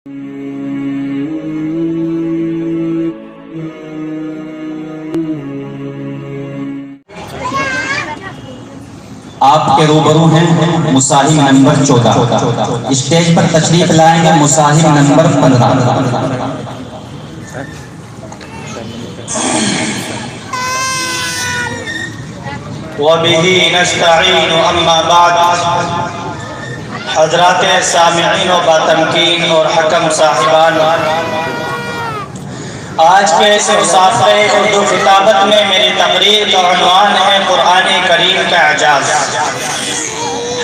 آپ کے روبرو ہیں مصاحب نمبر 14، اسٹیج پر تشریف لائیں گے مصاحب نمبر 15۔ وَبِهِ نَسْتَعِينُ أَمَّا بَعْدُ۔ حضرات سامعین و باتمکین اور حکم صاحبان، آج کے اس مسافرے اردو خطابت میں میری تقریر کا عنوان ہے قرآن کریم کا اعجاز۔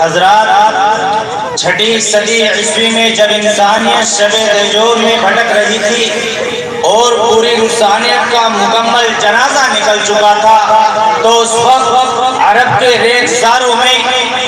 حضرات، چھٹی صدی عیسوی میں جب انسانیت شب دجور میں بھٹک رہی تھی اور پوری انسانیت کا مکمل جنازہ نکل چکا تھا، تو اس وقت عرب کے ریگزاروں میں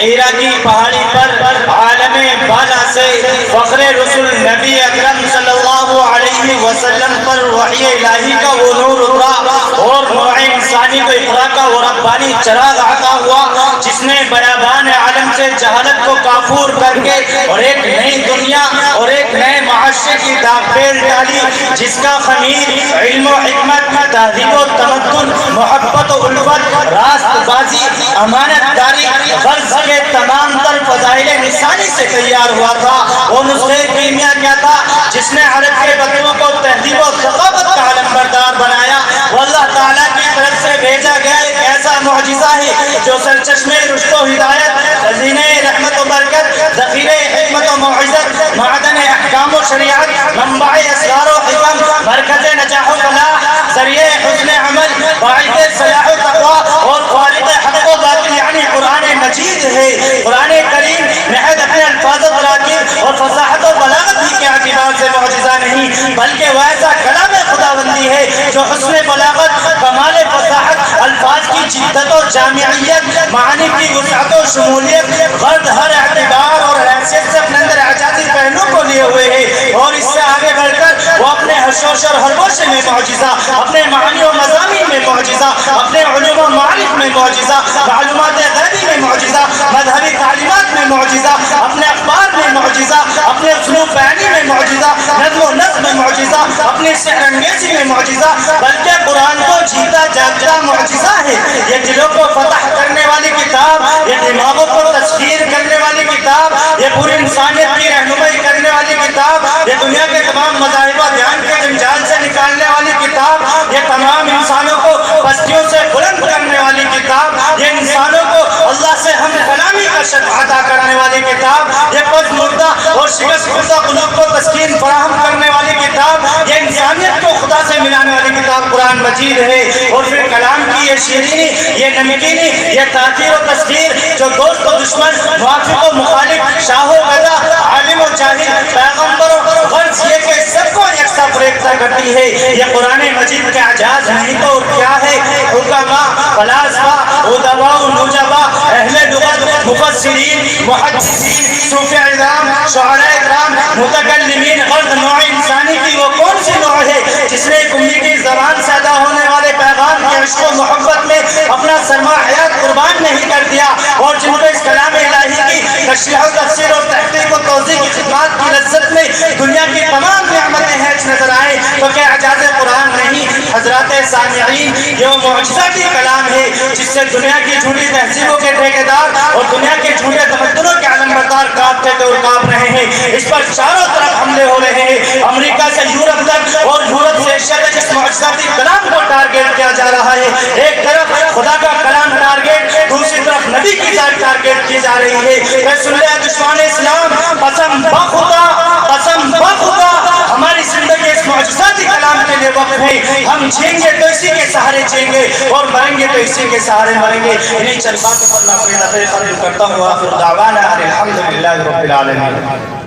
ہیرا کی پہاڑی پر عالم بالا سے فخر رسول نبی اکرم صلی اللہ علیہ وسلم پر وحی الہی کا وہ نور اترا اور نوع انسانی کو اقرا کا وہ ربانی چراغ عطا ہوا، جس نے بیابان عالم سے جہالت کو کافور کر کے اور ایک نئی دنیا اور ایک نئے معاشرے کی داغ پیل ڈالی، جس کا خمیر علم و حکمت، تہذیب و تمدن، محبت و الفت، راست بازی، امانت داری، غرض کے تمام تر فضائل انسانی سے تیار ہوا تھا۔ وہ نسخہ کیمیا کیا تھا جس نے عرب کے بچوں کو تہذیب و ثقافت کا علمبردار بنایا؟ وہ اللہ تعالیٰ کی طرف سے بھیجا گیا ایک ایسا معجزہ ہے جو سرچشمے رشد و ہدایت، خزینہ رحمت و برکت، ذخیرہ حکمت و موعظت، معدن احکام و شریعت، منبع اسرار و حکم، مرکز نجاح و فلاح، ذریعہ حسن عمل، باعث صلاح و تقوی اور خالق حق و باطل یعنی قرآن مجید ہے۔ قرآن کریم محض اپنے الفاظ و تراکیب اور فصاحت و بلاغت ہی کے اعتبار سے معجزہ نہیں، بلکہ وہ ایسا کلام خداوندی ہے جو حسن بلاغت، کمال فصاحت، الفاظ کی جدت و جامعیت، معانی کی وسعت و شمولیت، غرض ہر اعتبار اور حیثیت سے اپنے اندر اعجازی پہلو کو لیے ہوئے ہے، اور اس سے آگے بڑھ کر وہ اپنے حشوش اور ہرگوش میں معجزہ، اپنے معانی و مضامین میں معجزہ، اپنے علوم و معارف میں معجزہ، معلومات غیبی میں معجزہ، مذہبی تعلیمات میں معجزہ، اپنے اخبار میں معجزہ، اپنے اسلوب بیانی میں معجزہ، نظم و نسق میں معجزہ، اپنی سحر انگیزی میں معجزہ، بلکہ قرآن کو جیتا جاگتا معجزہ ہے۔ یہ دلوں کو فتح کرنے والی کتاب، یہ دماغوں کو تسخیر کرنے والی کتاب، یہ پوری انسانیت کی رہنمائی کرنے والی کتاب، یہ دنیا کے تمام مذاہب و دھیان کے جنجال سے نکالنے والی کتاب، یہ تمام انسانوں کو پستیوں سے بلند کرنے والی کتاب، یہ انسانوں کو اللہ سے ہم کلامی کا شرف عطا کرنے والی کتاب، یہ پس مردہ اور شکست خوردہ قلوب کو تسکین فراہم کرنے والی کتاب، یہ انسانیت کو خدا سے ملانے والی کتاب قرآن مجید ہے۔ اور پھر کلام کی یہ شیرینی، یہ نمکینی، یہ تاثیر و تسخیر جو دوست و دشمن، موافق و مخالف، شاہ و گدا، عالم و جاہل، پیغمبر و غرض یہ کہ سب کو یکساں فریفتہ کرتی ہے، یہ قرآن مجید کا اعجاز نہیں تو کیا ہے؟ حکما، فلاسفہ، ادباء و نجباء، اہل لغت، مفسرین، محدثین، صوفیاء اعظام، شعراء اکرام، متکلمین، غرض نوع انسانی کی وہ کون سی نوع ہے جس نے ایک امی کی زبان سے ادا ہونے والے پیغام کے عشق و محبت میں اپنا سرمایہ حیات قربان نہیں کر دیا، اور جن کو اس کلام الہی کی تشریح و تفسیر اور تحقیق و توضیح کی خدمات کی لذت میں دنیا کی تمام نعمتیں ہیچ نظر آئیں، تو کیا اعجاز قرآن نہیں؟ حضرات سامعین، یہ وہ معجزاتی کلام ہے جس سے دنیا کی جھوٹی تہذیبوں کے ٹھیکیدار اور دنیا کے جھوٹے تمدنوں کے علمبردار کانپتے تھے اور کانپ رہے ہیں۔ اس پر چاروں طرف حملے ہو رہے ہیں، امریکہ سے یورپ تک اور یورپ سے ایشیا تک اس معجزاتی کلام کو ٹارگیٹ کیا جا رہا ہے۔ ایک طرف خدا کا کلام ٹارگیٹ، دوسری طرف نبی کی ذات ٹارگیٹ کی جا رہی ہے۔ اے سنیے دشمن اسلام، قسم بخدا، قسم بخدا، ہماری زندگی اس معجزاتی کلام کے لیے وقف ہے۔ ہم جئیں گے تو اسی کے سہارے جئیں گے اور مریں گے تو اسی کے سہارے مریں گے۔ انہیں چند باتوں پر میں اپنی نظر ختم کرتا ہوں۔ آخر دعوانا الحمدللہ رب العالمین۔